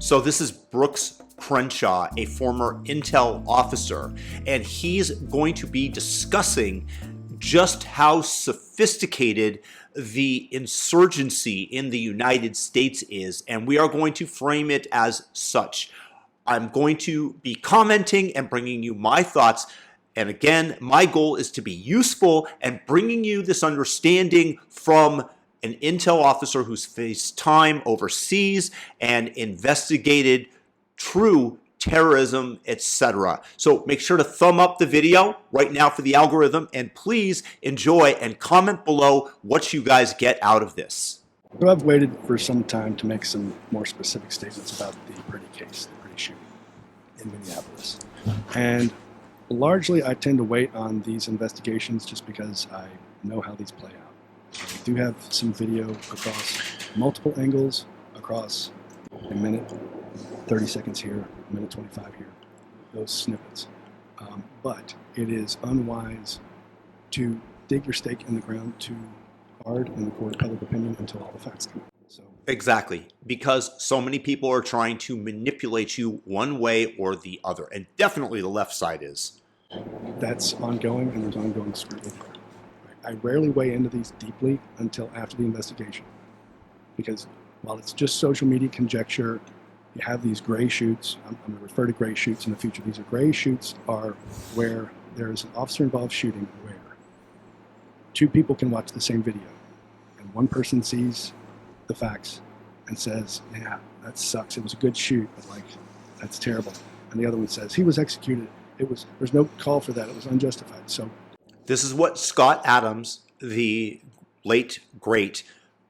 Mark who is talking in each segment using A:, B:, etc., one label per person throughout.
A: So this is Brooks Crenshaw, a former Intel officer, and he's going to be discussing just how sophisticated the insurgency in the United States is, and we are going to frame it as such. I'm going to be commenting and bringing you my thoughts. And again, my goal is to be useful and bringing you this understanding from an intel officer who's faced time overseas and investigated true terrorism, etc. So make sure to thumb up the video right now for the algorithm, and please enjoy and comment below what you guys get out of this.
B: So I've waited for some time to make some more specific statements about the Pretty case, the Pretty shooting in Minneapolis. And largely I tend to wait on these investigations just because I know how these play out. I do have some video across multiple angles, across a minute, 30 seconds here, a minute 25 here, those snippets. But it is unwise to dig your stake in the ground too hard in the court of public opinion until all the facts come out. So
A: exactly, because so many people are trying to manipulate you one way or the other, and definitely the left side is.
B: That's ongoing, and there's ongoing scrutiny. I rarely weigh into these deeply until after the investigation, because while it's just social media conjecture, you have these gray shoots. I'm going to refer to gray shoots in the future. These are gray shoots are where there is an officer-involved shooting where two people can watch the same video, and one person sees the facts and says, yeah, that sucks. It was a good shoot, but like, that's terrible. And the other one says, he was executed. There's no call for that. It was unjustified. So
A: this is what Scott Adams, the late great,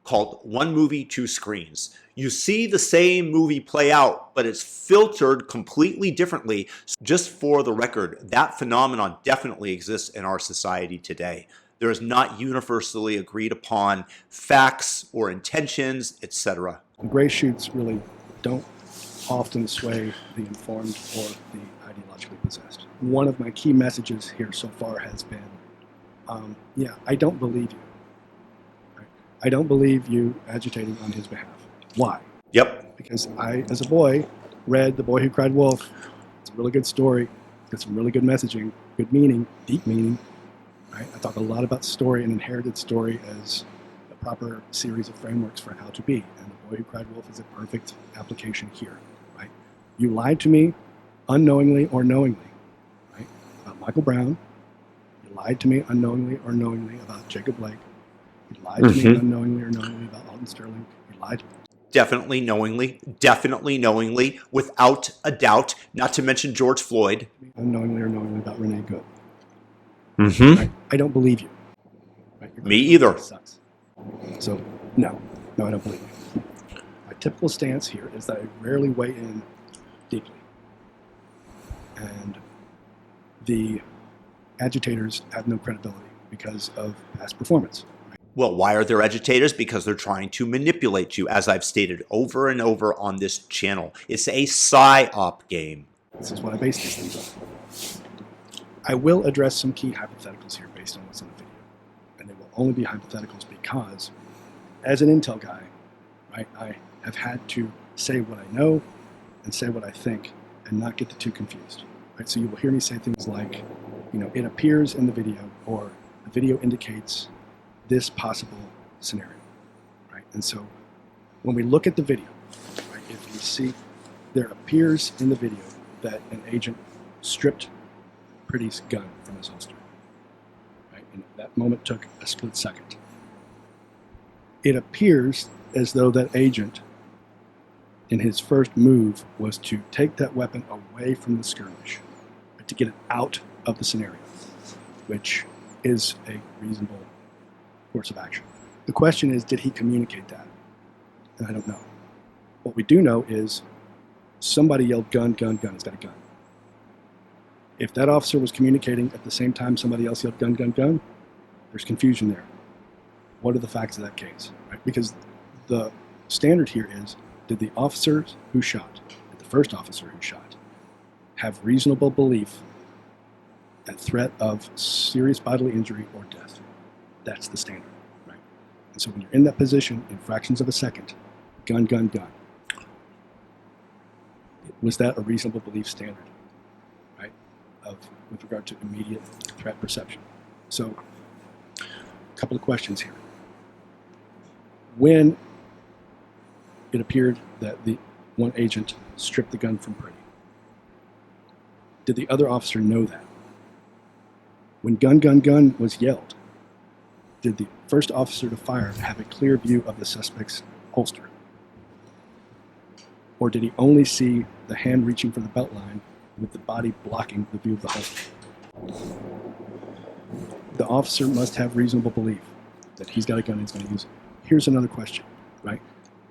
A: called one movie, two screens. You see the same movie play out, but it's filtered completely differently. Just for the record, that phenomenon definitely exists in our society today. There is not universally agreed upon facts or intentions, etc.
B: Gray shoots really don't often sway the informed or the ideologically possessed. One of my key messages here so far has been, yeah, I don't believe you. Right? I don't believe you agitating on his behalf. Why?
A: Yep.
B: Because I, as a boy, read The Boy Who Cried Wolf. It's a really good story. It's got some really good messaging, good meaning, deep meaning. Right? I talk a lot about story and inherited story as a proper series of frameworks for how to be. And The Boy Who Cried Wolf is a perfect application here. Right? You lied to me unknowingly or knowingly, right? About Michael Brown. You lied to me unknowingly or knowingly about Jacob Blake. You lied to me unknowingly or knowingly about Alton Sterling. You lied to me.
A: Definitely knowingly, without a doubt, not to mention George Floyd.
B: Unknowingly or knowingly about Renee Good.
A: Mm-hmm.
B: I don't believe you. Right?
A: Me either.
B: Sucks. So, no, I don't believe you. My typical stance here is that I rarely weigh in deeply. And the agitators have no credibility because of past performance. Right?
A: Well, why are there agitators? Because they're trying to manipulate you, as I've stated over and over on this channel. It's a psy-op game.
B: This is what I base these things on. I will address some key hypotheticals here based on what's in the video. And they will only be hypotheticals because, as an intel guy, right, I have had to say what I know and say what I think and not get the two confused. Right? So you will hear me say things like, it appears in the video, or the video indicates this possible scenario. Right? And so when we look at the video, right, if we see there appears in the video that an agent stripped Pretty's gun from his holster. Right? And that moment took a split second. It appears as though that agent, in his first move, was to take that weapon away from the skirmish, to get it out of the scenario, which is a reasonable course of action. The question is, did he communicate that? And I don't know. What we do know is somebody yelled, gun, gun, gun, he's got a gun. If that officer was communicating at the same time somebody else yelled, gun, gun, gun, there's confusion there. What are the facts of that case? Right? Because the standard here is, did the officers who shot, the first officer who shot, have reasonable belief at threat of serious bodily injury or death? That's the standard, right? And so when you're in that position in fractions of a second, gun, gun, gun, Was that a reasonable belief standard, right, with regard to immediate threat perception? So, a couple of questions here. When it appeared that the one agent stripped the gun from Pretty, did the other officer know that? When gun, gun, gun was yelled, did the first officer to fire have a clear view of the suspect's holster? Or did he only see the hand reaching for the belt line with the body blocking the view of the holster? The officer must have reasonable belief that he's got a gun and he's going to use it. Here's another question, right?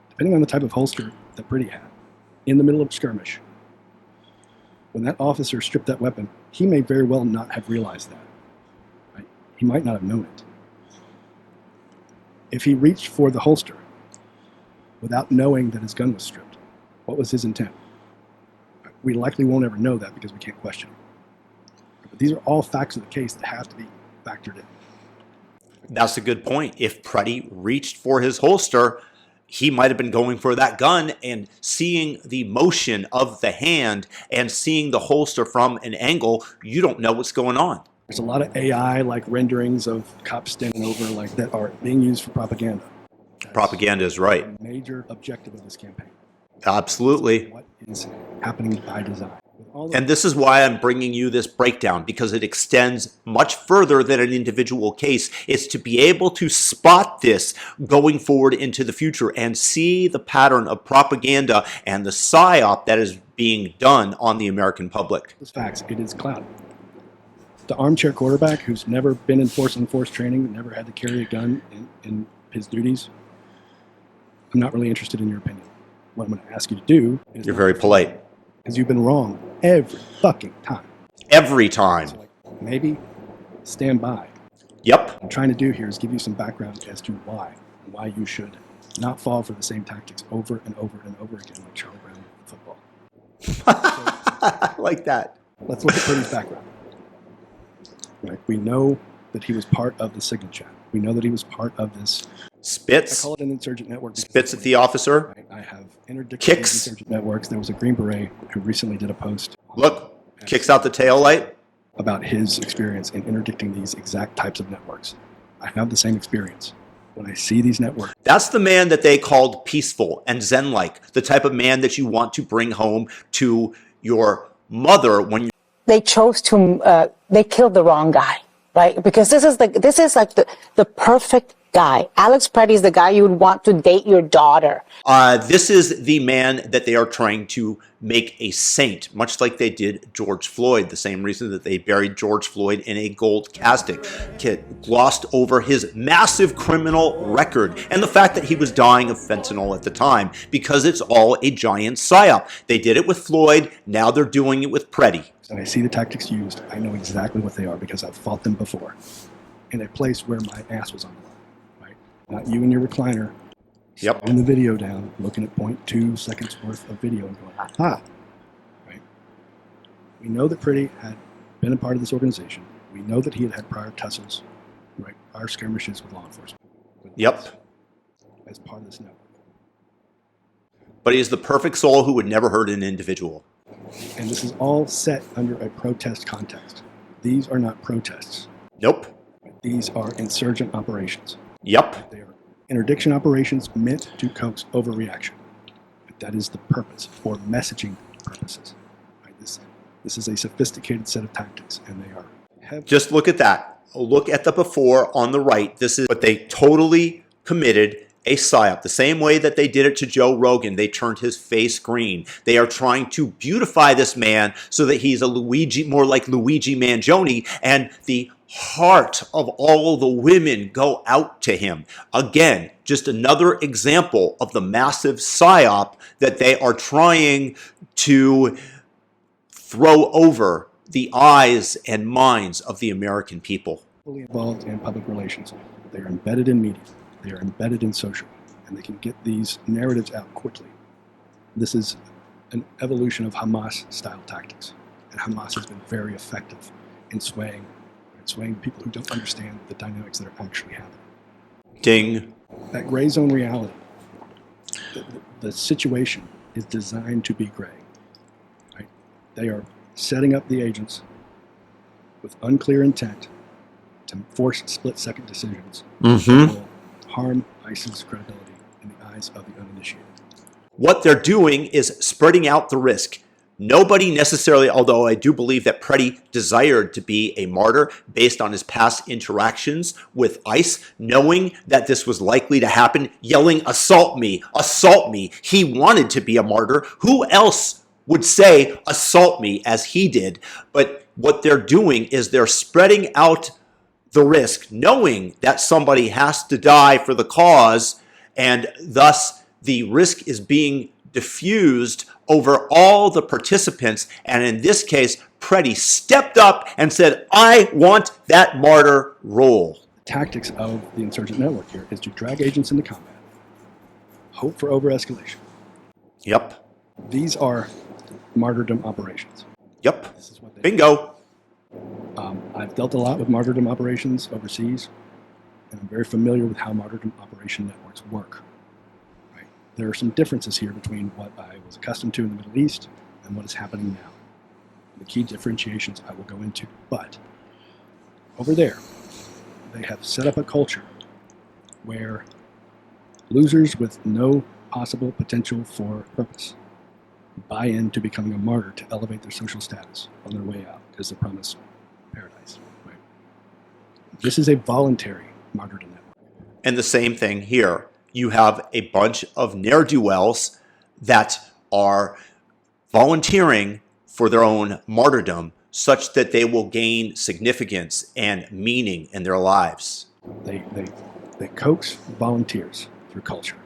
B: Depending on the type of holster that Pretty had, in the middle of a skirmish, when that officer stripped that weapon, he may very well not have realized that. Right? He might not have known it. If he reached for the holster without knowing that his gun was stripped, what was his intent? We likely won't ever know that because we can't question him. But these are all facts of the case that have to be factored in.
A: That's a good point. If Pretty reached for his holster, he might have been going for that gun, and seeing the motion of the hand and seeing the holster from an angle, you don't know what's going on.
B: There's a lot of AI like renderings of cops standing over like that are being used for propaganda. That's
A: Propaganda is right.
B: a major objective of this campaign.
A: Absolutely.
B: What is happening by design? With all of
A: And this is why I'm bringing you this breakdown, because it extends much further than an individual case. It's to be able to spot this going forward into the future and see the pattern of propaganda and the psyop that is being done on the American public.
B: those facts, it is clouded. The armchair quarterback who's never been in force-on-force training, never had to carry a gun in his duties, I'm not really interested in your opinion. What I'm going to ask you to do is...
A: You're very polite.
B: Because you've been wrong every fucking time.
A: Every time.
B: So like, maybe stand by.
A: Yep.
B: What I'm trying to do here is give you some background as to why you should not fall for the same tactics over and over and over again like Charlie Brown in football.
A: I like that.
B: Let's look at Pretty's background. Right. We know that he was part of the Signal Chat. We know that he was part of this. I
A: Spits.
B: call it an insurgent network.
A: Spits at the officer.
B: Right. I have interdicted
A: Kicks.
B: these insurgent networks. There was a Green Beret who recently did a post.
A: Look. Kicks out the tail light.
B: About his experience in interdicting these exact types of networks. I have the same experience. When I see these networks,
A: That's the man that they called peaceful and Zen-like. The type of man that you want to bring home to your mother when you...
C: They chose to, they killed the wrong guy, right? Because this is like the perfect guy. Alex Pretty is the guy you would want to date your daughter.
A: This is the man that they are trying to make a saint, much like they did George Floyd, the same reason that they buried George Floyd in a gold casket, glossed over his massive criminal record and the fact that he was dying of fentanyl at the time, because it's all a giant psyop. They did it with Floyd, now they're doing it with Pretty.
B: and I see the tactics used, I know exactly what they are because I've fought them before in a place where my ass was on the line, right? Not you in your recliner.
A: Yep.
B: Slowing the video down, looking at 0.2 seconds worth of video and going, aha, right? We know that Pretty had been a part of this organization. We know that he had had prior tussles, right? Prior skirmishes with law enforcement.
A: Yep.
B: As part of this network.
A: But he is the perfect soul who would never hurt an individual.
B: And this is all set under a protest context. These are not protests.
A: Nope.
B: These are insurgent operations.
A: Yep.
B: They are interdiction operations meant to coax overreaction. That is the purpose for messaging purposes. Right? This is a sophisticated set of tactics, and they are heavy.
A: Just look at that. Look at the before on the right. This is what they totally committed a psyop. The same way that they did it to Joe Rogan. They turned his face green. They are trying to beautify this man so that he's a Luigi, more like Luigi Mangione, and the heart of all the women go out to him. Again, just another example of the massive psyop that they are trying to throw over the eyes and minds of the American people.
B: Fully involved in public relations. They are embedded in media. They are embedded in social. And they can get these narratives out quickly. This is an evolution of Hamas-style tactics. And Hamas has been very effective in swaying people who don't understand the dynamics that are actually happening.
A: Ding.
B: That gray zone reality, the situation is designed to be gray. They are setting up the agents with unclear intent to force split-second decisions that will harm ISIS's credibility in the eyes of the uninitiated.
A: What they're doing is spreading out the risk. Nobody necessarily, although I do believe that Preddy desired to be a martyr based on his past interactions with ICE, knowing that this was likely to happen, yelling, assault me, assault me. He wanted to be a martyr. Who else would say, assault me, as he did? But what they're doing is they're spreading out the risk, knowing that somebody has to die for the cause, and thus the risk is being diffused over all the participants. And in this case, Preddy stepped up and said, I want that martyr role.
B: The tactics of the insurgent network here is to drag agents into combat, hope for over-escalation.
A: Yep.
B: These are martyrdom operations.
A: Yep.
B: This is what they
A: Bingo.
B: I've dealt a lot with martyrdom operations overseas, and I'm very familiar with how martyrdom operation networks work. Right? There are some differences here between what I was accustomed to in the Middle East and what is happening now. The key differentiations I will go into. But over there, they have set up a culture where losers with no possible potential for purpose buy into becoming a martyr to elevate their social status on their way out, because they promise paradise. Right? This is a voluntary martyrdom network.
A: And the same thing here. You have a bunch of ne'er-do-wells that are volunteering for their own martyrdom such that they will gain significance and meaning in their lives.
B: They coax volunteers through culture.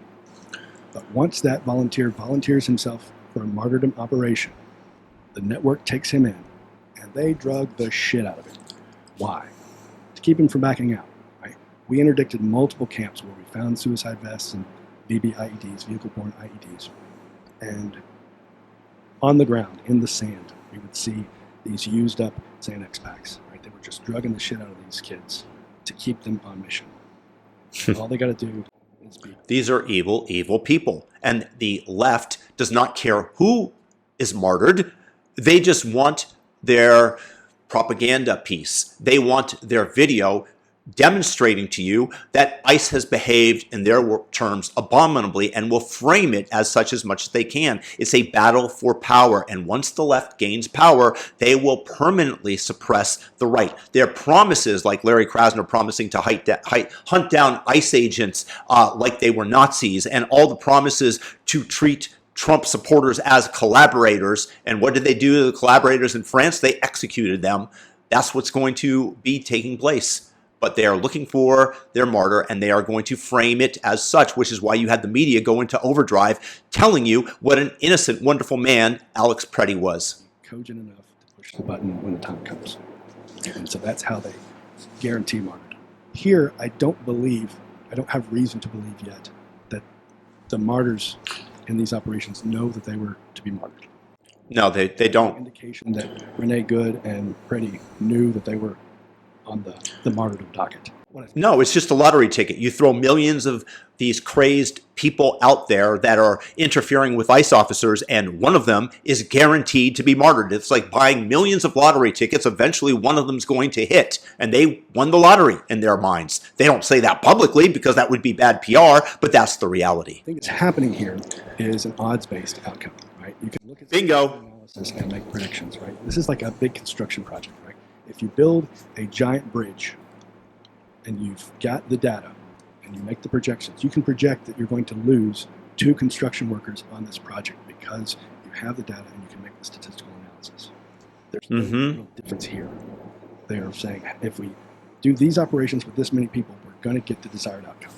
B: But once that volunteer volunteers himself for a martyrdom operation, the network takes him in, and they drug the shit out of him. Why? To keep him from backing out. Right? We interdicted multiple camps where we found suicide vests and VBIEDs, vehicle-borne IEDs, and on the ground, in the sand, we would see these used-up Xanax packs. Right? They were just drugging the shit out of these kids to keep them on mission. All they got to do is be.
A: These are evil, evil people. And the left does not care who is martyred. They just want their propaganda piece. They want their video demonstrating to you that ICE has behaved, in their terms, abominably, and will frame it as such as much as they can. It's a battle for power, and once the left gains power, they will permanently suppress the right. Their promises, like Larry Krasner promising to hunt down ICE agents like they were Nazis, and all the promises to treat Trump supporters as collaborators. And what did they do to the collaborators in France? They executed them. That's what's going to be taking place. But they are looking for their martyr, and they are going to frame it as such, which is why you had the media go into overdrive telling you what an innocent, wonderful man Alex Preddy was.
B: Cogent enough to push the button when the time comes. And so that's how they guarantee martyrdom. Here, I don't have reason to believe yet that the martyrs in these operations know that they were to be martyred.
A: No, they don't.
B: Indication that Rene Good and Preddy knew that they were on the martyrdom docket.
A: No, it's just a lottery ticket. You throw millions of these crazed people out there that are interfering with ICE officers, and one of them is guaranteed to be martyred. It's like buying millions of lottery tickets. Eventually, one of them's going to hit, and they won the lottery in their minds. They don't say that publicly because that would be bad PR, but that's the reality.
B: I think what's happening here is an odds-based outcome, right? You can look at
A: Bingo.
B: analysis and make predictions, right? This is like a big construction project, right? If you build a giant bridge and you've got the data and you make the projections, you can project that you're going to lose 2 construction workers on this project because you have the data and you can make the statistical analysis. There's no real difference here. They are saying if we do these operations with this many people, we're going to get the desired outcome.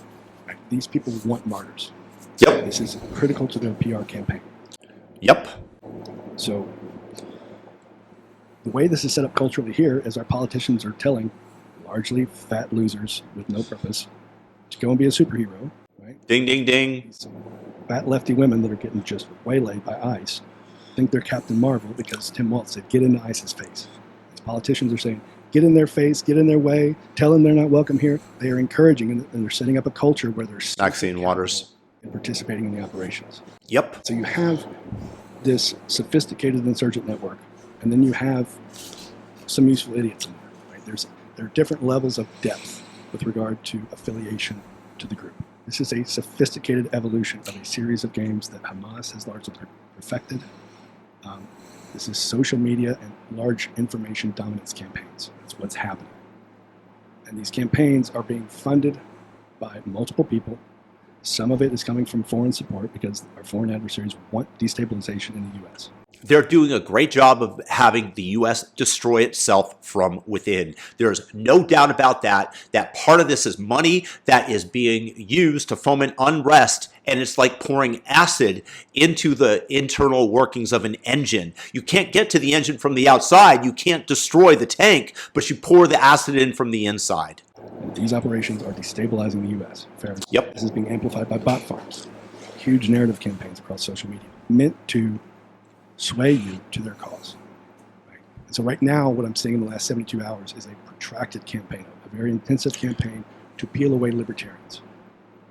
B: Right? These people want martyrs.
A: Yep.
B: This is critical to their PR campaign.
A: Yep.
B: So the way this is set up culturally here is our politicians are telling largely fat losers with no purpose to go and be a superhero, right?
A: Ding, ding, ding.
B: These fat lefty women that are getting just waylaid by ICE think they're Captain Marvel because Tim Walz said, get into ICE's face. These politicians are saying, get in their face, get in their way, tell them they're not welcome here. They are encouraging, and they're setting up a culture where they're
A: Maxine Waters.
B: and participating in the operations.
A: Yep.
B: So you have this sophisticated insurgent network And then you have some useful idiots in there. Right? There are different levels of depth with regard to affiliation to the group. This is a sophisticated evolution of a series of games that Hamas has largely perfected. This is social media and large information dominance campaigns. That's what's happening. And these campaigns are being funded by multiple people. Some of it is coming from foreign support because our foreign adversaries want destabilization in the U.S.
A: They're doing a great job of having the U.S. destroy itself from within. There's no doubt about that. That part of this is money that is being used to foment unrest, and it's like pouring acid into the internal workings of an engine. You can't get to the engine from the outside. You can't destroy the tank, but you pour the acid in from the inside.
B: These operations are destabilizing the U.S. Fair enough.
A: Yep.
B: This is being amplified by bot farms, huge narrative campaigns across social media, meant to sway you to their cause. Right? And so right now, what I'm seeing in the last 72 hours is a protracted campaign, a very intensive campaign to peel away libertarians.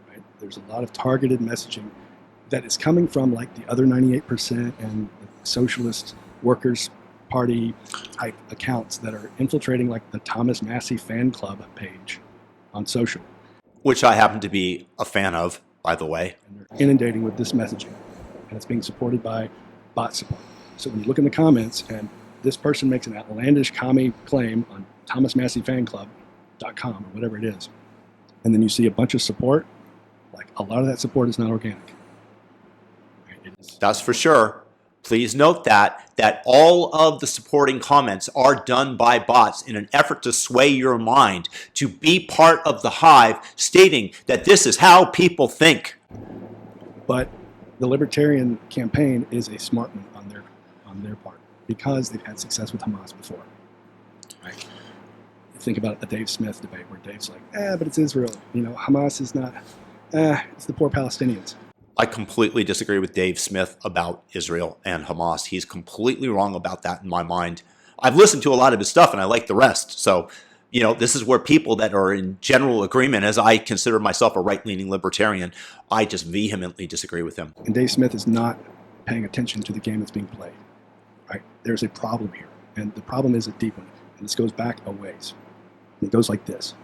B: Right? There's a lot of targeted messaging that is coming from like the other 98% and the socialist workers party type accounts that are infiltrating like the Thomas Massey fan club page on social.
A: Which I happen to be a fan of, by the way.
B: And they're inundating with this messaging. And it's being supported by bot support. So when you look in the comments and this person makes an outlandish commie claim on thomasmasseyfanclub.com or whatever it is, and then you see a bunch of support, like a lot of that support is not organic.
A: That's for sure. Please note that all of the supporting comments are done by bots in an effort to sway your mind, to be part of the hive, stating that this is how people think.
B: But the libertarian campaign is a smart one on their part because they've had success with Hamas before. Right? Think about the Dave Smith debate where Dave's like, but it's Israel. You know, Hamas is not, it's the poor Palestinians.
A: I completely disagree with Dave Smith about Israel and Hamas. He's completely wrong about that in my mind. I've listened to a lot of his stuff and I like the rest. So, you know, this is where people that are in general agreement, as I consider myself a right-leaning libertarian, I just vehemently disagree with him.
B: And Dave Smith is not paying attention to the game that's being played. Right? There's a problem here. And the problem is a deep one. And this goes back a ways. And it goes like this.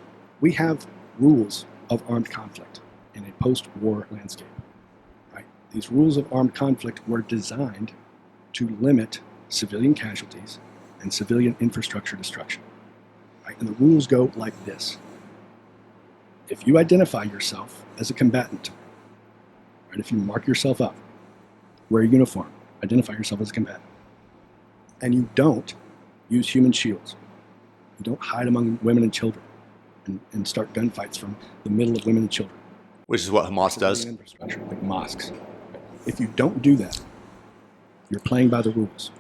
B: We have rules of armed conflict in a post-war landscape. Right? These rules of armed conflict were designed to limit civilian casualties and civilian infrastructure destruction. Right? And the rules go like this. If you identify yourself as a combatant, right, if you mark yourself up, wear a uniform, identify yourself as a combatant, and you don't use human shields, you don't hide among women and children and start gunfights from the middle of women and children.
A: Which is what Hamas does.
B: Infrastructure, like mosques. If you don't do that, you're playing by the rules.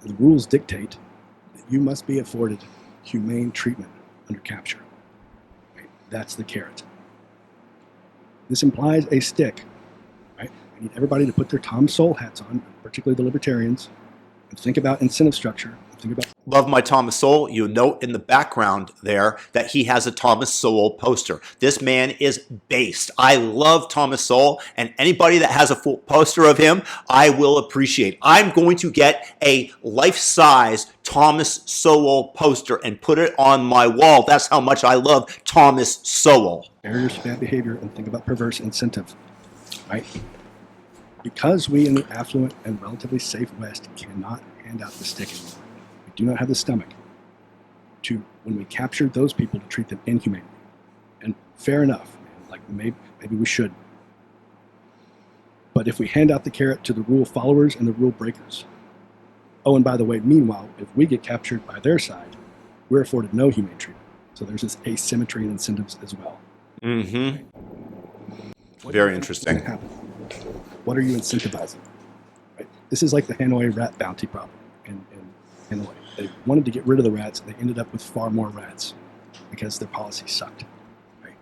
B: And the rules dictate that you must be afforded humane treatment under capture. Right? That's the carrot. This implies a stick. Right? I need everybody to put their Tom Sowell hats on, particularly the libertarians, and think about incentive structure. Think about
A: Love my Thomas Sowell. You note in the background there that he has a Thomas Sowell poster. This man is based. I love Thomas Sowell, and anybody that has a full poster of him, I will appreciate. I'm going to get a life-size Thomas Sowell poster and put it on my wall. That's how much I love Thomas Sowell.
B: barriers to bad behavior and think about perverse incentive. Right? Because we in the affluent and relatively safe West cannot hand out the stick anymore. We do not have the stomach to, when we capture those people, to treat them inhumanely. And fair enough, like maybe we should. But if we hand out the carrot to the rule followers and the rule breakers, oh, and by the way, meanwhile, if we get captured by their side, we're afforded no humane treatment. So there's this asymmetry in incentives as well.
A: Mm-hmm. Very interesting.
B: What are you incentivizing? Right? This is like the Hanoi rat bounty problem in Hanoi. They wanted to get rid of the rats, and they ended up with far more rats because their policy sucked. Right?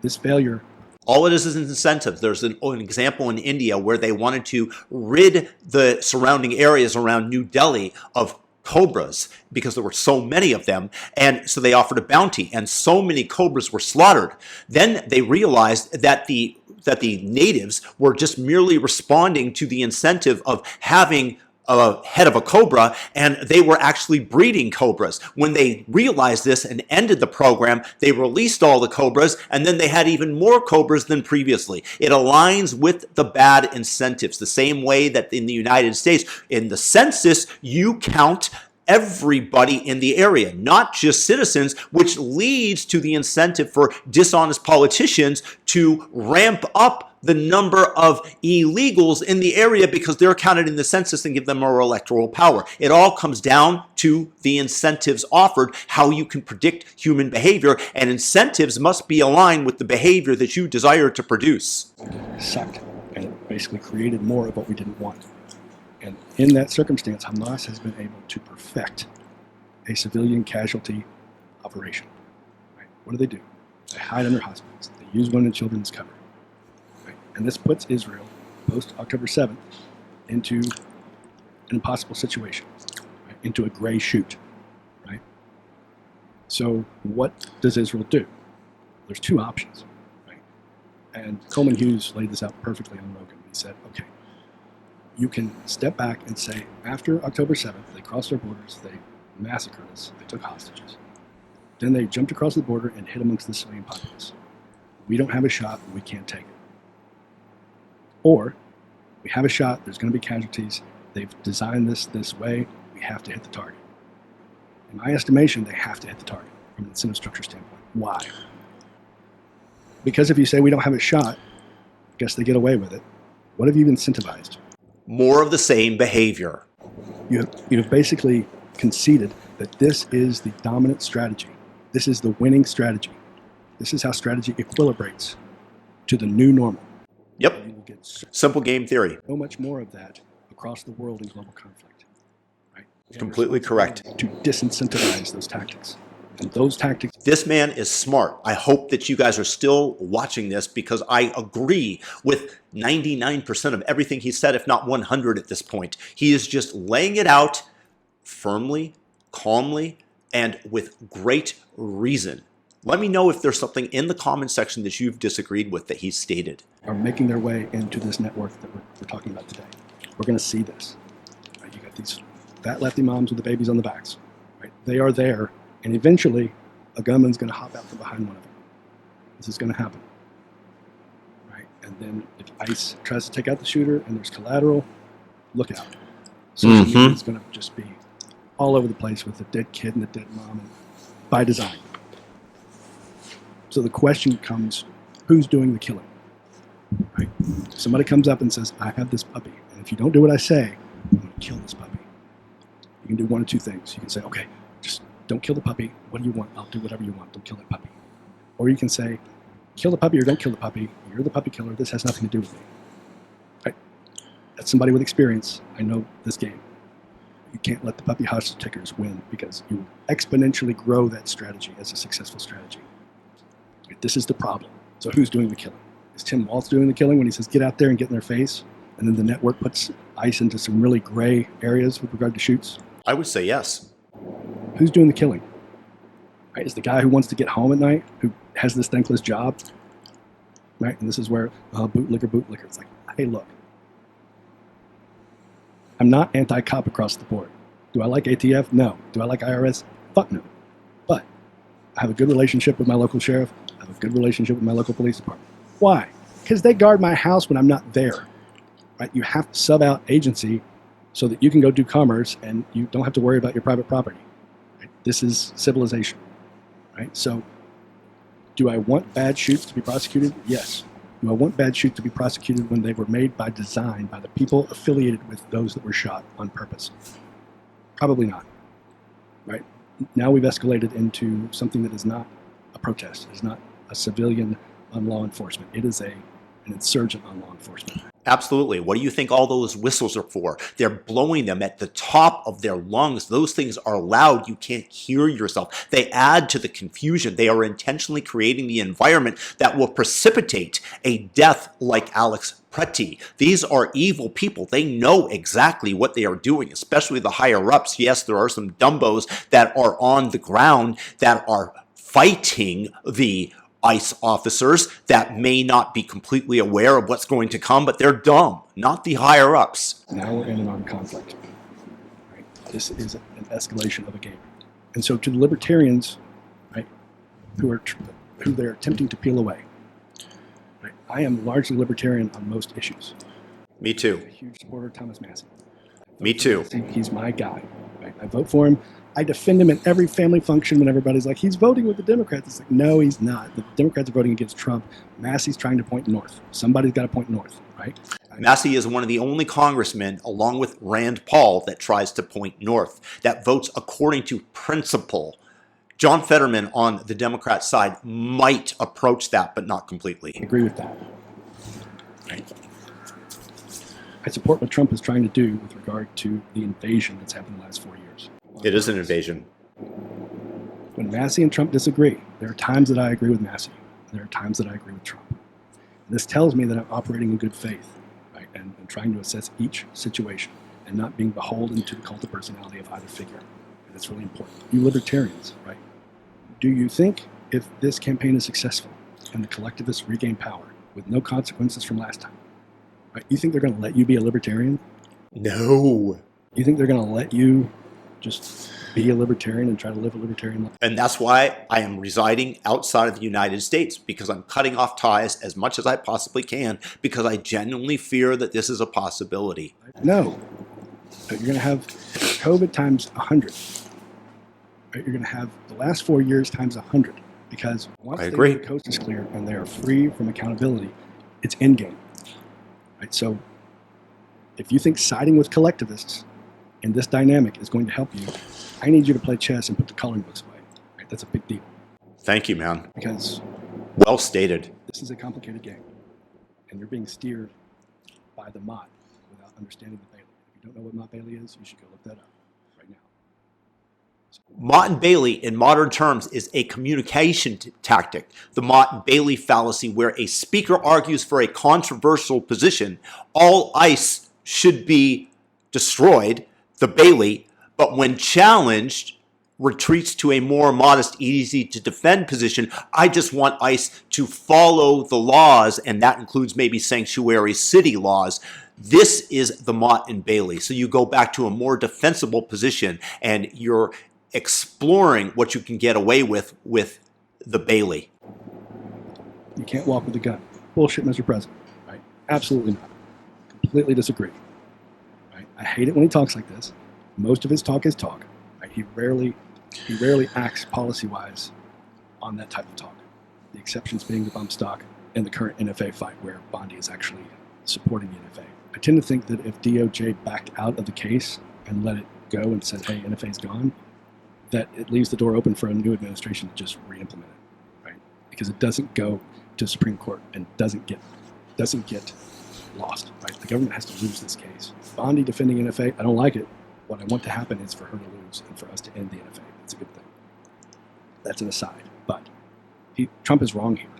B: This failure...
A: All it is incentive. There's an example in India where they wanted to rid the surrounding areas around New Delhi of cobras because there were so many of them, and so they offered a bounty, and so many cobras were slaughtered. Then they realized that the natives were just merely responding to the incentive of having a head of a cobra, and they were actually breeding cobras. When they realized this and ended the program, they released all the cobras, and then they had even more cobras than previously. It aligns with the bad incentives, the same way that in the United States, in the census, you count everybody in the area, not just citizens, which leads to the incentive for dishonest politicians to ramp up the number of illegals in the area because they're counted in the census and give them more electoral power. It all comes down to the incentives offered, how you can predict human behavior, and incentives must be aligned with the behavior that you desire to produce.
B: Sucked, and it basically created more of what we didn't want. And in that circumstance, Hamas has been able to perfect a civilian casualty operation. Right? What do? They hide under hospitals. They use women and children as cover. Right? And this puts Israel, post-October 7th, into an impossible situation, right? Into a gray chute. Right? So what does Israel do? There's two options. Right? And Coleman Hughes laid this out perfectly on Rogan. He said, okay, you can step back and say, after October 7th, they crossed our borders, they massacred us, they took hostages. Then they jumped across the border and hid amongst the civilian populace. We don't have a shot, we can't take it. Or, we have a shot, there's going to be casualties, they've designed this way, we have to hit the target. In my estimation, they have to hit the target from an incentive structure standpoint. Why? Because if you say we don't have a shot, I guess they get away with it. What have you incentivized?
A: More of the same behavior.
B: You have basically conceded that this is the dominant strategy. This is the winning strategy. This is how strategy equilibrates to the new normal.
A: Yep.
B: And you will get
A: Simple game theory.
B: so much more of that across the world in global conflict. Right?
A: Completely correct.
B: To disincentivize those tactics. And those tactics.
A: This man is smart. I hope that you guys are still watching this because I agree with 99% of everything he said, if not 100 at this point. He is just laying it out firmly, calmly, and with great reason. Let me know if there's something in the comment section that you've disagreed with that he stated.
B: Are making their way into this network that we're talking about today. We're going to see this. Right? You got these fat lefty moms with the babies on the backs. Right? They are there. And eventually, a gunman's going to hop out from behind one of them. This is going to happen. Right? And then if ICE tries to take out the shooter and there's collateral, look out. Social media is going to just be all over the place with the dead kid and the dead mom, by design. So the question comes, who's doing the killing? Right? Somebody comes up and says, I have this puppy, and if you don't do what I say, I'm going to kill this puppy. You can do one of two things. You can say, okay, just don't kill the puppy. What do you want? I'll do whatever you want. Don't kill that puppy. Or you can say, kill the puppy or don't kill the puppy. You're the puppy killer. This has nothing to do with me. Right? That's somebody with experience. I know this game. You can't let the puppy hostage takers win because you exponentially grow that strategy as a successful strategy. Right? This is the problem. So who's doing the killing? Is Tim Walz doing the killing when he says, get out there and get in their face? And then the network puts ICE into some really gray areas with regard to shoots?
A: I would say yes.
B: Who's doing the killing? Right? Is the guy who wants to get home at night, who has this thankless job, right? And this is where bootlicker. It's like, hey, look, I'm not anti-cop across the board. Do I like ATF? No. Do I like IRS? Fuck no. But I have a good relationship with my local sheriff. I have a good relationship with my local police department. Why? Because they guard my house when I'm not there. Right? You have to sub out agency so that you can go do commerce and you don't have to worry about your private property. Right? This is civilization. Right? So, do I want bad shoots to be prosecuted? Yes. Do I want bad shoots to be prosecuted when they were made by design by the people affiliated with those that were shot on purpose? Probably not. Right? Now we've escalated into something that is not a protest. It is not a civilian on law enforcement. It is an insurgent on law enforcement.
A: Absolutely. What do you think all those whistles are for? They're blowing them at the top of their lungs. Those things are loud. You can't hear yourself. They add to the confusion. They are intentionally creating the environment that will precipitate a death like Alex Pretty. These are evil people. They know exactly what they are doing, especially the higher ups. Yes, there are some dumbos that are on the ground that are fighting the ICE officers that may not be completely aware of what's going to come, but they're dumb, not the higher ups.
B: Now we're in an armed conflict. This is an escalation of a game. And so to the libertarians, right, who they're attempting to peel away, right, I am largely libertarian on most issues.
A: Me too.
B: I'm a huge supporter of Thomas Massey.
A: Me too.
B: He's my guy. Right? I vote for him. I defend him at every family function when everybody's like, he's voting with the Democrats. It's like, no, he's not. The Democrats are voting against Trump. Massey's trying to point north. Somebody's got to point north, right?
A: Massey is one of the only congressmen, along with Rand Paul, that tries to point north, that votes according to principle. John Fetterman on the Democrat side might approach that, but not completely.
B: I agree with that. Right. I support what Trump is trying to do with regard to the invasion that's happened in the last 4 years.
A: It is an invasion.
B: When Massey and Trump disagree, there are times that I agree with Massey. There are times that I agree with Trump. And this tells me that I'm operating in good faith, right, and trying to assess each situation and not being beholden to the cult of personality of either figure. And that's really important. You libertarians, right? Do you think if this campaign is successful and the collectivists regain power with no consequences from last time, right, you think they're going to let you be a libertarian?
A: No.
B: You think they're going to let you just be a libertarian and try to live a libertarian life?
A: And that's why I am residing outside of the United States, because I'm cutting off ties as much as I possibly can, because I genuinely fear that this is a possibility.
B: No. You're going to have COVID times 100. Right? You're going to have the last 4 years times 100, because once the coast is clear and they are free from accountability, it's endgame. Right? So if you think siding with collectivists in this dynamic is going to help you, I need you to play chess and put the coloring books away. Right? That's a big deal.
A: Thank you, man.
B: Because
A: well stated.
B: This is a complicated game, and you're being steered by the Mott without understanding the Bailey. If you don't know what Mott Bailey is, you should go look that up right now.
A: Mott and Bailey, in modern terms, is a communication tactic. The Mott and Bailey fallacy, where a speaker argues for a controversial position, all ICE should be destroyed, the Bailey, but when challenged, retreats to a more modest, easy to defend position. I just want ICE to follow the laws, and that includes maybe sanctuary city laws. This is the Mott and Bailey. So you go back to a more defensible position, and you're exploring what you can get away with the Bailey.
B: You can't walk with a gun. Bullshit, Mr. President. Right? Absolutely not. Completely disagree. Right? I hate it when he talks like this. Most of his talk is talk. Right? He rarely acts policy-wise on that type of talk. The exceptions being the bump stock and the current NFA fight, where Bondi is actually supporting the NFA. I tend to think that if DOJ backed out of the case and let it go and said, hey, NFA's gone, that it leaves the door open for a new administration to just re-implement it, right? Because it doesn't go to the Supreme Court and doesn't get lost, right? The government has to lose this case. Bondi defending NFA, I don't like it. What I want to happen is for her to lose and for us to end the NFA. It's a good thing. That's an aside, but Trump is wrong here,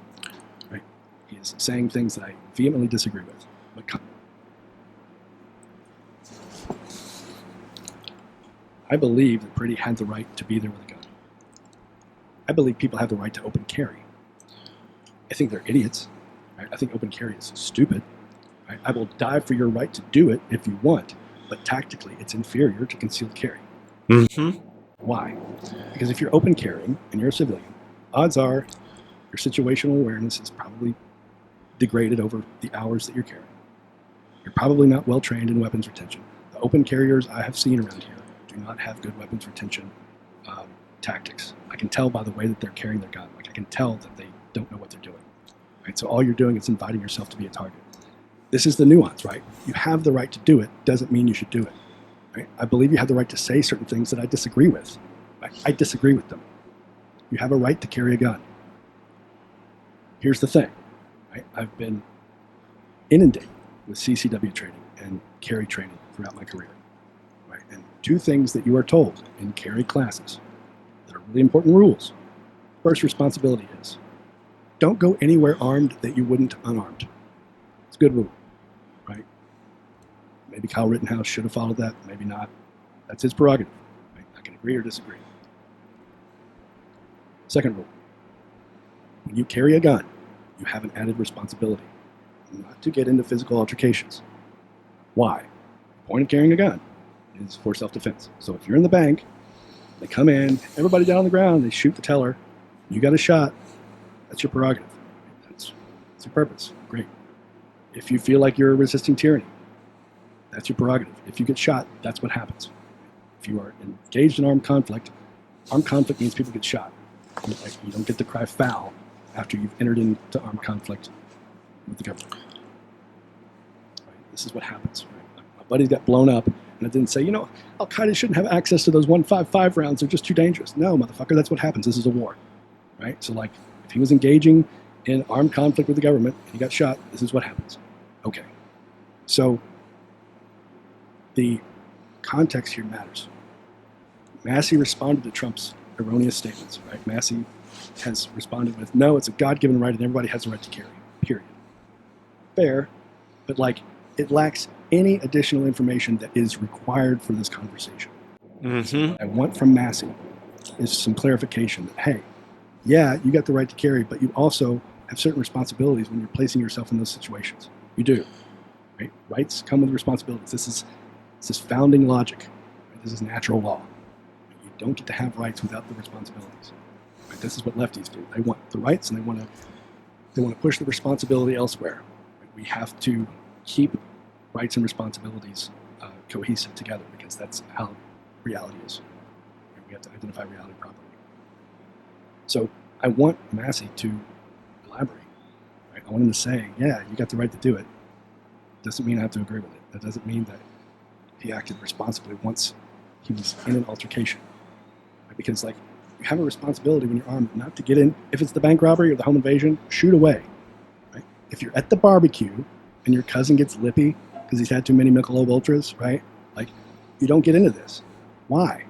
B: right? He is saying things that I vehemently disagree with. But I believe that Pretty had the right to be there with a gun. I believe people have the right to open carry. I think they're idiots. Right? I think open carry is stupid. Right? I will die for your right to do it if you want, but tactically it's inferior to concealed carry.
A: Mm-hmm.
B: Why? Because if you're open carrying and you're a civilian, odds are your situational awareness is probably degraded over the hours that you're carrying. You're probably not well trained in weapons retention. The open carriers I have seen around here do not have good weapons retention tactics. I can tell by the way that they're carrying their gun. Like I can tell that they don't know what they're doing. Right? So all you're doing is inviting yourself to be a target. This is the nuance, right? You have the right to do it, doesn't mean you should do it. Right? I believe you have the right to say certain things that I disagree with. I disagree with them. You have a right to carry a gun. Here's the thing. Right? I've been inundated with CCW training and carry training throughout my career. Right? And two things that you are told in carry classes that are really important rules. First responsibility is, don't go anywhere armed that you wouldn't unarmed. It's a good rule, right? Maybe Kyle Rittenhouse should have followed that, maybe not. That's his prerogative. Right? I can agree or disagree. Second rule, when you carry a gun, you have an added responsibility not to get into physical altercations. Why? The point of carrying a gun is for self-defense. So if you're in the bank, they come in, everybody down on the ground, they shoot the teller, you got a shot, that's your prerogative. That's your purpose. Great. If you feel like you're resisting tyranny, that's your prerogative. If you get shot, that's what happens. If you are engaged in armed conflict means people get shot. You don't get to cry foul after you've entered into armed conflict with the government. Right? This is what happens. Right? My buddy got blown up, and I didn't say, Al-Qaeda shouldn't have access to those 155 rounds. They're just too dangerous. No, motherfucker, that's what happens. This is a war. Right? So, if he was engaging in armed conflict with the government and he got shot, this is what happens. Okay. So, the context here matters. Massey responded to Trump's erroneous statements, right? Massey has responded with, no, it's a God-given right and everybody has a right to carry, period. Fair, but it lacks any additional information that is required for this conversation.
A: Mm-hmm.
B: What I want from Massey is some clarification that, hey, yeah, you got the right to carry, but you also have certain responsibilities when you're placing yourself in those situations. You do. Right? Rights come with responsibilities. This is founding logic. Right? This is natural law. You don't get to have rights without the responsibilities. Right? This is what lefties do. They want the rights and they want to push the responsibility elsewhere. Right? We have to keep rights and responsibilities cohesive together because that's how reality is. Right? We have to identify reality properly. So I want Massey to elaborate. Right? I want him to say, yeah, you got the right to do it. Doesn't mean I have to agree with it. That doesn't mean that he acted responsibly once he was in an altercation. Right? Because you have a responsibility when you're armed not to get in. If it's the bank robbery or the home invasion, shoot away. Right? If you're at the barbecue and your cousin gets lippy because he's had too many Michelob Ultras, right? You don't get into this. Why?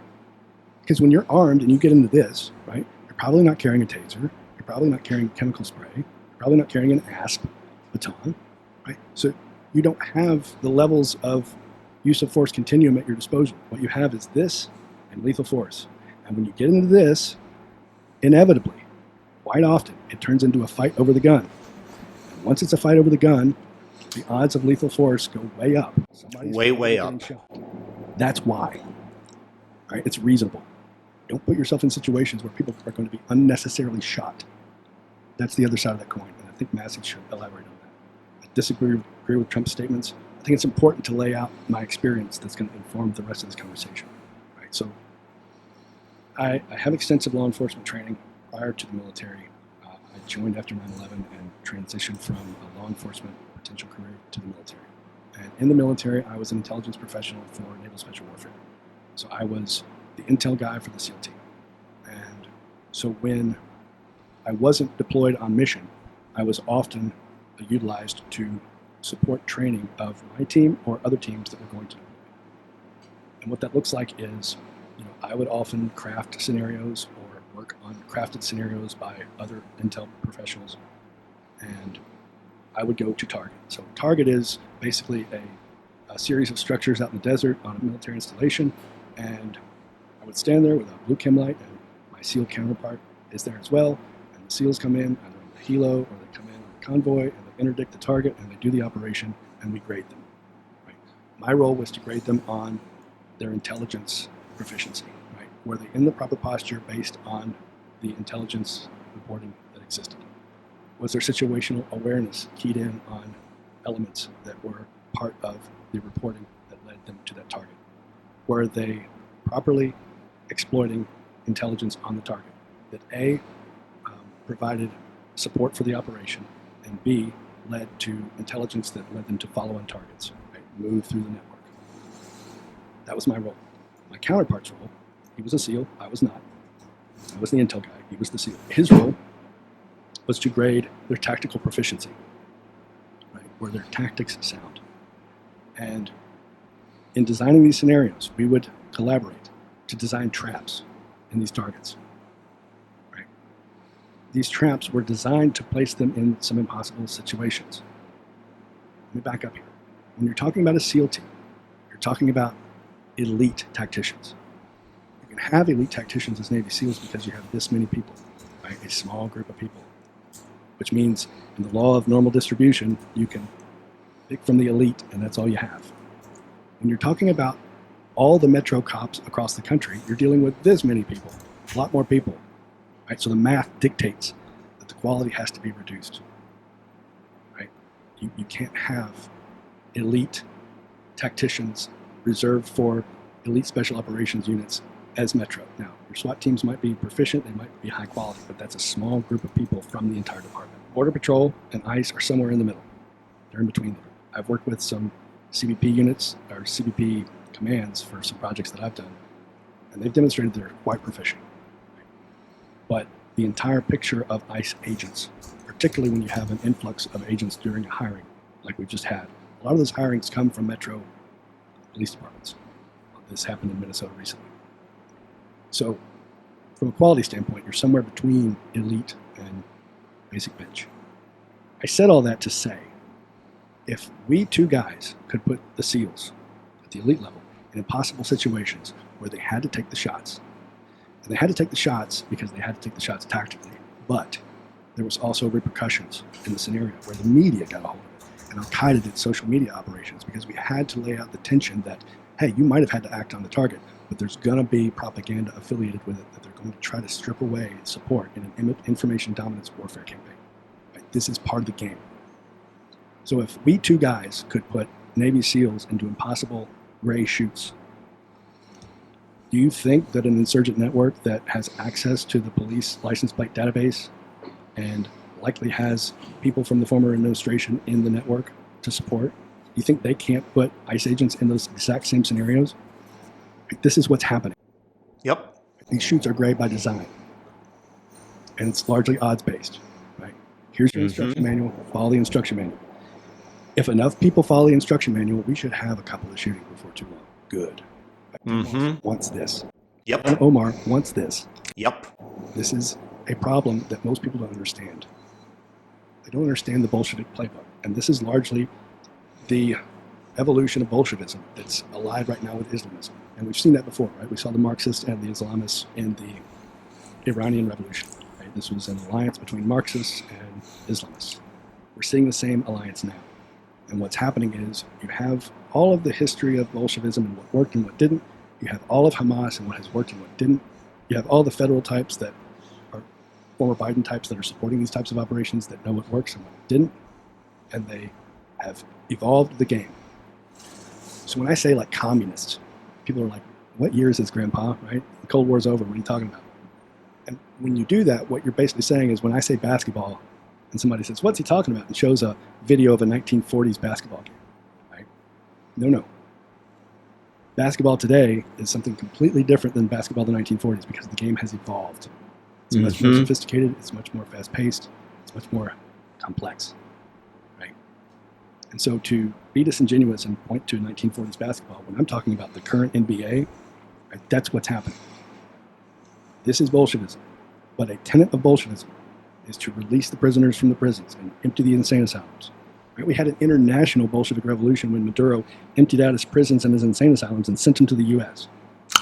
B: Because when you're armed and you get into this, right? You're probably not carrying a taser. You're probably not carrying chemical spray. You're probably not carrying an ASP baton, right? So you don't have the levels of use of force continuum at your disposal. What you have is this and lethal force. And when you get into this, inevitably, quite often, it turns into a fight over the gun. And once it's a fight over the gun, the odds of lethal force go way up. Somebody's
A: Way up.
B: shot. That's why. Right? It's reasonable. Don't put yourself in situations where people are going to be unnecessarily shot. That's the other side of that coin, and I think Massey should elaborate on that. I disagree with Trump's statements. I think it's important to lay out my experience that's going to inform the rest of this conversation. Right? So I have extensive law enforcement training prior to the military. I joined after 9/11 and transitioned from a law enforcement potential career to the military. And in the military, I was an intelligence professional for naval special warfare. So I was the intel guy for the SEAL team. And so when I wasn't deployed on mission, I was often utilized to support training of my team or other teams that were going to deploy. And what that looks like is, I would often craft scenarios or work on crafted scenarios by other intel professionals, and I would go to target. So target is basically a series of structures out in the desert on a military installation, and I would stand there with a blue chem light, and my SEAL counterpart is there as well, and the SEALs come in either on the helo or they come in on a convoy, and they interdict the target, and they do the operation, and we grade them. Right? My role was to grade them on their intelligence proficiency. Right? Were they in the proper posture based on the intelligence reporting that existed? Was their situational awareness keyed in on elements that were part of the reporting that led them to that target? Were they properly exploiting intelligence on the target that A, provided support for the operation, and B, led to intelligence that led them to follow on targets, right? Move through the network? That was my role. My counterpart's role, he was a SEAL, I was not. I was the intel guy, he was the SEAL. His role was to grade their tactical proficiency, right? Were their tactics sound? And in designing these scenarios, we would collaborate to design traps in these targets. Right? These traps were designed to place them in some impossible situations. Let me back up here. When you're talking about a SEAL team, you're talking about elite tacticians. You can have elite tacticians as Navy SEALs because you have this many people, right? A small group of people. Which means in the law of normal distribution, you can pick from the elite and that's all you have. When you're talking about all the metro cops across the country, you're dealing with this many people, a lot more people. Right? So the math dictates that the quality has to be reduced. Right? You can't have elite tacticians reserved for elite special operations units as metro. Now, your SWAT teams might be proficient, they might be high quality, but that's a small group of people from the entire department. Border Patrol and ICE are somewhere in the middle. They're in between them. I've worked with some CBP units or CBP commands for some projects that I've done, and they've demonstrated they're quite proficient. But the entire picture of ICE agents, particularly when you have an influx of agents during a hiring like we've just had, a lot of those hirings come from metro police departments. This happened in Minnesota recently. So from a quality standpoint, you're somewhere between elite and basic bench. I said all that to say, if we two guys could put the SEALs at the elite level in impossible situations where they had to take the shots, and they had to take the shots because they had to take the shots tactically, but there was also repercussions in the scenario where the media got a hold of it, and Al-Qaeda did social media operations because we had to lay out the tension that, hey, you might have had to act on the target, but there's going to be propaganda affiliated with it that they're going to try to strip away support in an information dominance warfare campaign. Right? This is part of the game. So if we two guys could put Navy SEALs into impossible gray chutes, do you think that an insurgent network that has access to the police license plate database and likely has people from the former administration in the network to support, do you think they can't put ICE agents in those exact same scenarios? This is what's happening.
A: Yep.
B: These chutes are gray by design. And it's largely odds-based. Right? Here's your instruction manual. Follow the instruction manual. If enough people follow the instruction manual, we should have a couple of shootings before too long. Good. Wants this.
A: Yep.
B: And Omar wants this.
A: Yep.
B: This is a problem that most people don't understand. They don't understand the Bolshevik playbook. And this is largely the evolution of Bolshevism that's allied right now with Islamism. And we've seen that before, right? We saw the Marxists and the Islamists in the Iranian Revolution. Right? This was an alliance between Marxists and Islamists. We're seeing the same alliance now. And what's happening is you have all of the history of Bolshevism and what worked and what didn't. You have all of Hamas and what has worked and what didn't. You have all the federal types that are former Biden types that are supporting these types of operations that know what works and what didn't. And they have evolved the game. So when I say like communists, people are like, what year is this, Grandpa, right? The Cold War's over. What are you talking about? And when you do that, what you're basically saying is when I say basketball and somebody says, what's he talking about? And shows a video of a 1940s basketball game, right? No. Basketball today is something completely different than basketball in the 1940s because the game has evolved. It's much more sophisticated. It's much more fast-paced. It's much more complex, right? And so to be disingenuous and point to 1940s basketball, when I'm talking about the current NBA, right, that's what's happening. This is Bolshevism. But a tenet of Bolshevism is to release the prisoners from the prisons and empty the insane asylums. Right? We had an international Bolshevik revolution when Maduro emptied out his prisons and his insane asylums and sent them to the U.S.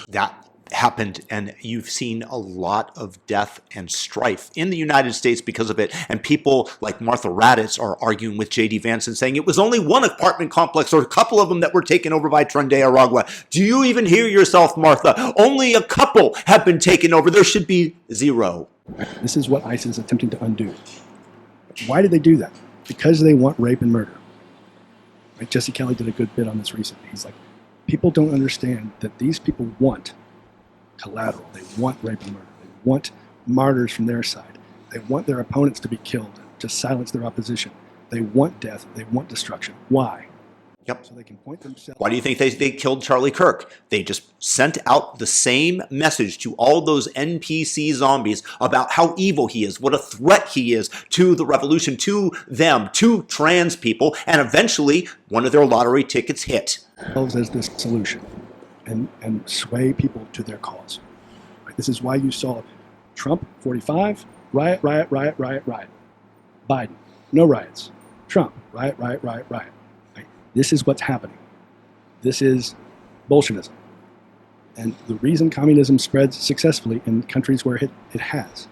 A: That happened, and you've seen a lot of death and strife in the United States because of it. And people like Martha Raddatz are arguing with J.D. Vance and saying it was only one apartment complex or a couple of them that were taken over by Tren de Aragua. Do you even hear yourself, Martha? Only a couple have been taken over. There should be zero.
B: This is what ICE is attempting to undo. Why did they do that? Because they want rape and murder. Right? Jesse Kelly did a good bit on this recently. He's like, people don't understand that these people want collateral. They want rape and murder. They want martyrs from their side. They want their opponents to be killed, to silence their opposition. They want death. They want destruction. Why?
A: Yep.
B: So they can point themselves.
A: Why do you think they killed Charlie Kirk? They just sent out the same message to all those NPC zombies about how evil he is, what a threat he is to the revolution, to them, to trans people, and eventually one of their lottery tickets hit.
B: As this solution and sway people to their cause. Right? This is why you saw Trump, 45, riot. Biden, no riots. Trump, riot. Right? This is what's happening. This is Bolshevism. And the reason communism spreads successfully in countries where it has,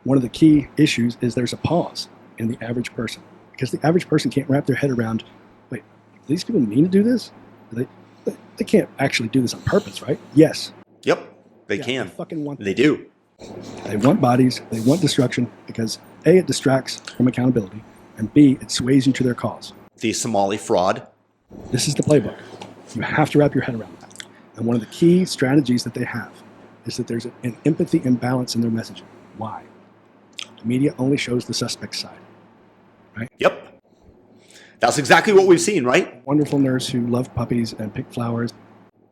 B: one of the key issues is there's a pause in the average person. Because the average person can't wrap their head around, wait, do these people mean to do this? They can't actually do this on purpose, right? Yes.
A: Yep, they
B: Yeah,
A: can.
B: They fucking want
A: They do.
B: They want bodies. They want destruction because A, it distracts from accountability, and B, it sways you to their cause.
A: The Somali fraud.
B: This is the playbook. You have to wrap your head around that. And one of the key strategies that they have is that there's an empathy imbalance in their messaging. Why? The media only shows the suspect's side, right?
A: Yep. That's exactly what we've seen, right?
B: A wonderful nurse who loved puppies and picked flowers.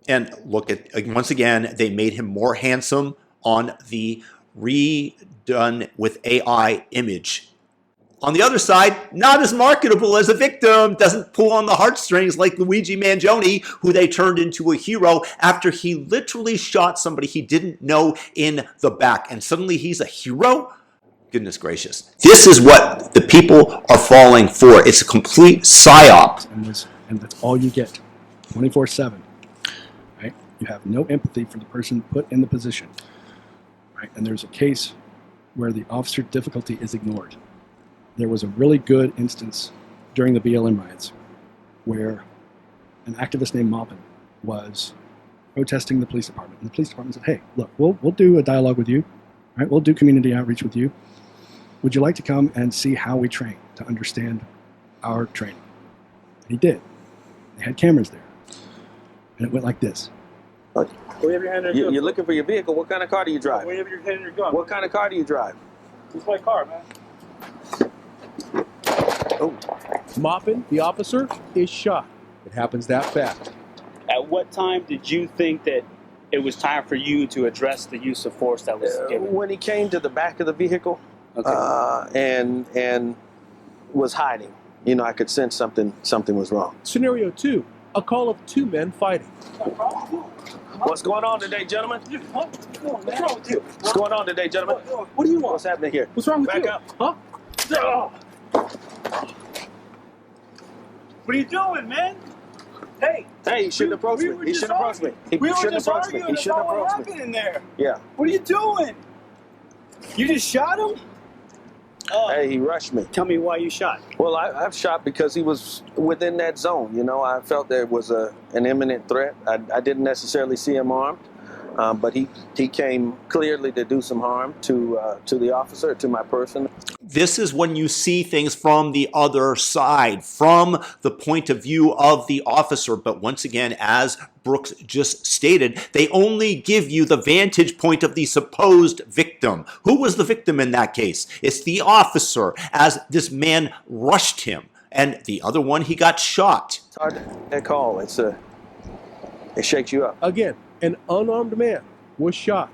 A: And look at, once again, they made him more handsome on the redone with AI image. On the other side, not as marketable as a victim, doesn't pull on the heartstrings like Luigi Mangione, who they turned into a hero after he literally shot somebody he didn't know in the back. And suddenly he's a hero? Goodness gracious. This is what the people are falling for. It's a complete psyop.
B: And that's all you get, 24/7. Right? You have no empathy for the person put in the position. Right? And there's a case where the officer difficulty is ignored. There was a really good instance during the BLM riots where an activist named Maupin was protesting the police department. And the police department said, hey, look, we'll do a dialogue with you. Right? We'll do community outreach with you. Would you like to come and see how we train to understand our training? And he did. They had cameras there. And it went like this.
D: You're looking for your vehicle. What kind of car do you drive?
E: Where you have your head in your gun?
D: What kind of car do you drive?
E: It's my car, man.
D: Oh,
F: Maupin, the officer, is shot. It happens that fast.
E: At what time did you think that it was time for you to address the use of force that was given?
D: when he came to the back of the vehicle,
E: Okay.
D: and was hiding, you know, I could sense something was wrong.
F: Scenario 2, a call of two men fighting.
D: What's going on today, gentlemen?
E: What's wrong with you?
D: What's going on today, gentlemen?
E: What do you want?
D: What's happening here?
E: What's wrong with
D: Back
E: you?
D: up.
E: Huh? What are you doing, man? Hey.
D: Hey, he shouldn't approach me. He shouldn't approach me. He shouldn't approach me. He shouldn't approach me.
E: In there.
D: Yeah.
E: What are you doing? You just shot him?
D: Hey, he rushed me.
E: Tell me why you shot.
D: Well, I've shot because he was within that zone. You know, I felt there was an imminent threat. I didn't necessarily see him armed, but he came clearly to do some harm to the officer, to my person.
A: This is when you see things from the other side, from the point of view of the officer. But once again, as Brooks just stated, they only give you the vantage point of the supposed victim. Who was the victim in that case? It's the officer, as this man rushed him. And the other one, he got shot.
D: It's hard to make that call. It shakes you up.
F: Again, an unarmed man was shot.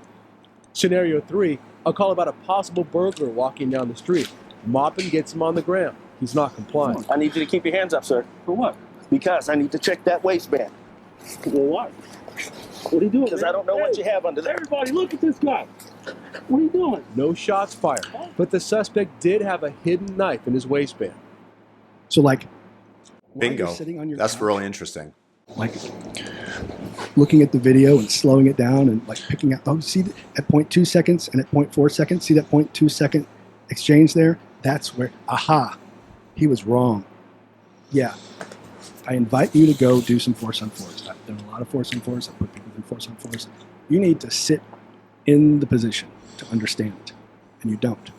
F: Scenario 3, a call about a possible burglar walking down the street. Maupin gets him on the ground. He's not complying.
D: I need you to keep your hands up, sir.
E: For what?
D: Because I need to check that waistband.
E: Well, what? What are you doing?
D: Because I don't know what you have under there.
E: Everybody, look at this guy. What are you doing?
F: No shots fired, but the suspect did have a hidden knife in his waistband.
B: So, like, while
A: Bingo.
B: you're sitting on your
A: That's
B: couch,
A: really interesting.
B: like looking at the video and slowing it down and like picking out, oh, see at 0.2 seconds and at 0.4 seconds, see that 0.2 second exchange there? That's where, aha, he was wrong. Yeah. I invite you to go do some force on force. I've done a lot of force on force. I put people in force on force. You need to sit in the position to understand it. And you don't.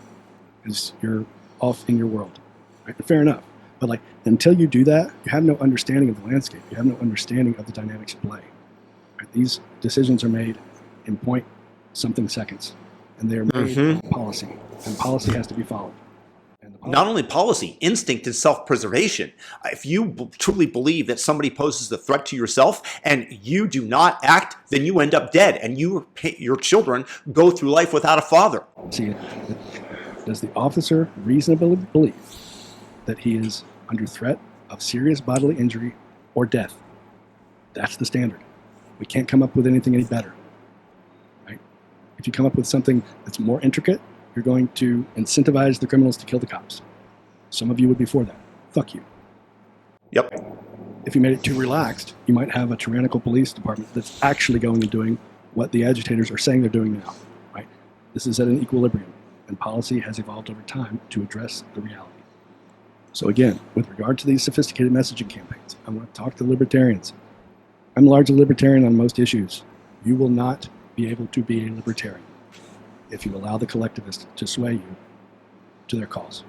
B: Because you're off in your world. Right? Fair enough. But like until you do that, you have no understanding of the landscape. You have no understanding of the dynamics at play. Right? These decisions are made in point something seconds. And they are made on policy. And policy has to be followed.
A: Not only policy, instinct and self-preservation. If you truly believe that somebody poses a threat to yourself and you do not act, then you end up dead and your children go through life without a father.
B: See, does the officer reasonably believe that he is under threat of serious bodily injury or death? That's the standard. We can't come up with anything any better. Right? If you come up with something that's more intricate, you're going to incentivize the criminals to kill the cops. Some of you would be for that. Fuck you.
A: Yep.
B: If you made it too relaxed, you might have a tyrannical police department that's actually going and doing what the agitators are saying they're doing now. Right? This is at an equilibrium, and policy has evolved over time to address the reality. So again, with regard to these sophisticated messaging campaigns, I want to talk to libertarians. I'm largely libertarian on most issues. You will not be able to be a libertarian if you allow the collectivists to sway you to their cause.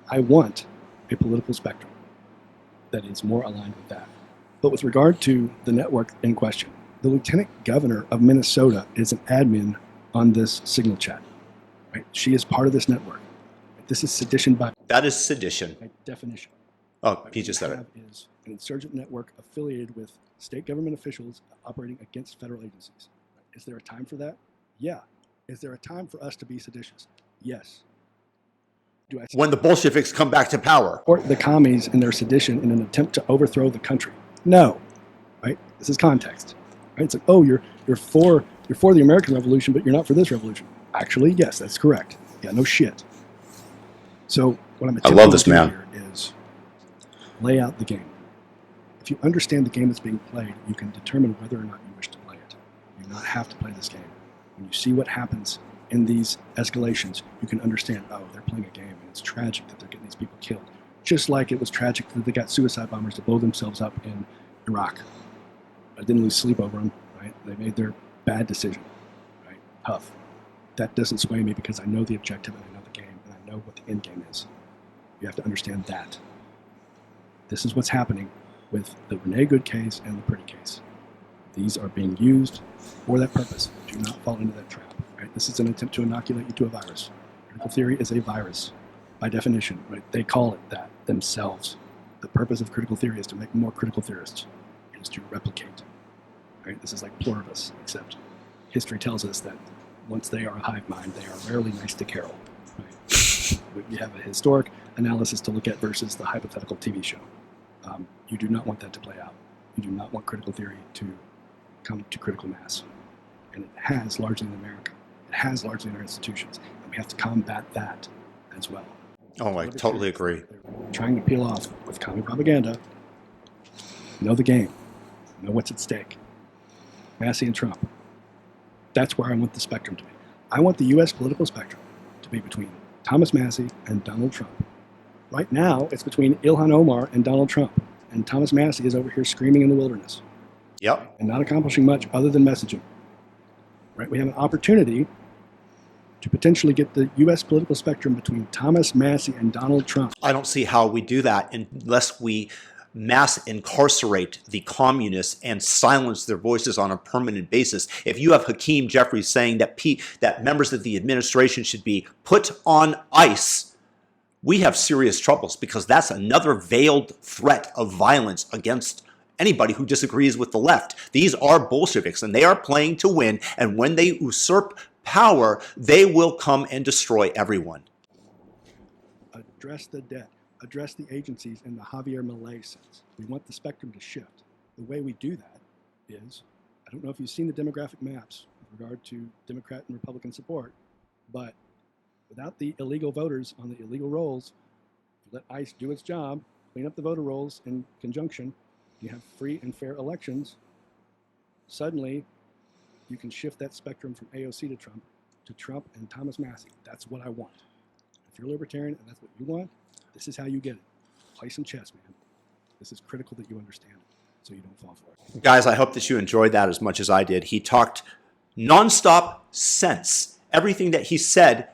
B: I want a political spectrum that is more aligned with that. But with regard to the network in question, the lieutenant governor of Minnesota is an admin on this signal chat. Right? She is part of this network. This is sedition by
A: That is sedition.
B: definition.
A: Oh, he just said it.
B: Is an insurgent network affiliated with state government officials operating against federal agencies. Is there a time for that? Yeah. Is there a time for us to be seditious? Yes. Do I
A: When the Bolsheviks come back to power.
B: support the commies in their sedition in an attempt to overthrow the country? No. Right? This is context. Right? It's like, oh, you're for the American Revolution, but you're not for this revolution. Actually, yes, that's correct. Yeah, no shit. So what I'm attempting to do here is lay out the game. If you understand the game that's being played, you can determine whether or not you wish to play it. You do not have to play this game. When you see what happens in these escalations, you can understand, oh, they're playing a game, and it's tragic that they're getting these people killed. Just like it was tragic that they got suicide bombers to blow themselves up in Iraq. I didn't lose sleep over them, right? They made their bad decision, right? Tough. That doesn't sway me because I know the objective and I know the game and I know what the end game is. You have to understand that. This is what's happening with the Renee Good case and the Pretty case. These are being used for that purpose. Do not fall into that trap. Right? This is an attempt to inoculate you to a virus. Critical theory is a virus by definition. Right? They call it that themselves. The purpose of critical theory is to make more critical theorists. It is to replicate. Right? This is like pluribus, except history tells us that once they are a hive mind, they are rarely nice to Carol. Right? We have a historic analysis to look at versus the hypothetical TV show. You do not want that to play out. You do not want critical theory to come to critical mass. And it has largely in America. It has largely in our institutions. And we have to combat that as well.
A: Oh, I totally agree.
B: They're trying to peel off with commie propaganda. Know the game. Know what's at stake. Massey and Trump. That's where I want the spectrum to be. I want the U.S. political spectrum to be between Thomas Massey and Donald Trump. Right now, it's between Ilhan Omar and Donald Trump. And Thomas Massey is over here screaming in the wilderness.
A: Yep.
B: And not accomplishing much other than messaging. Right? We have an opportunity to potentially get the U.S. political spectrum between Thomas Massey and Donald Trump.
A: I don't see how we do that unless we mass incarcerate the communists and silence their voices on a permanent basis. If you have Hakeem Jeffries saying that members of the administration should be put on ice, we have serious troubles because that's another veiled threat of violence against anybody who disagrees with the left. These are Bolsheviks and they are playing to win, and when they usurp power, they will come and destroy everyone.
B: Address the debt. Address the agencies in the Javier Milei sense. We want the spectrum to shift. The way we do that is, I don't know if you've seen the demographic maps with regard to Democrat and Republican support, but without the illegal voters on the illegal rolls, let ICE do its job, clean up the voter rolls in conjunction, you have free and fair elections, suddenly you can shift that spectrum from AOC to Trump and Thomas Massey. That's what I want. If you're libertarian and that's what you want, this is how you get it. Play some chess, man. This is critical that you understand it so you don't fall for it.
A: Guys, I hope that you enjoyed that as much as I did. He talked nonstop sense. Everything that he said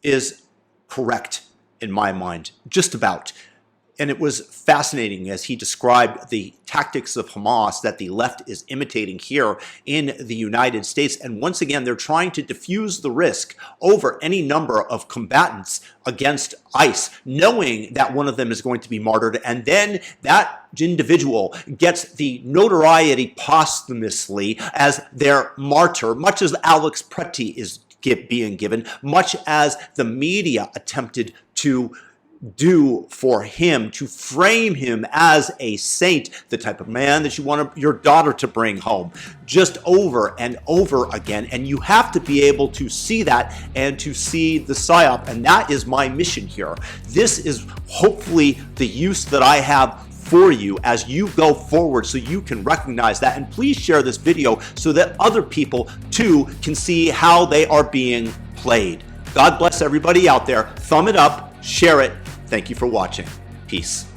A: is correct in my mind, just about. And it was fascinating as he described the tactics of Hamas that the left is imitating here in the United States. And once again, they're trying to diffuse the risk over any number of combatants against ICE, knowing that one of them is going to be martyred. And then that individual gets the notoriety posthumously as their martyr, much as Alex Pretty is being given, much as the media attempted to do for him, to frame him as a saint, the type of man that you want your daughter to bring home, just over and over again. And you have to be able to see that and to see the psyop. And that is my mission here. This is hopefully the use that I have for you as you go forward, so you can recognize that. And please share this video so that other people too can see how they are being played. God bless everybody out there. Thumb it up, share it. Thank you for watching. Peace.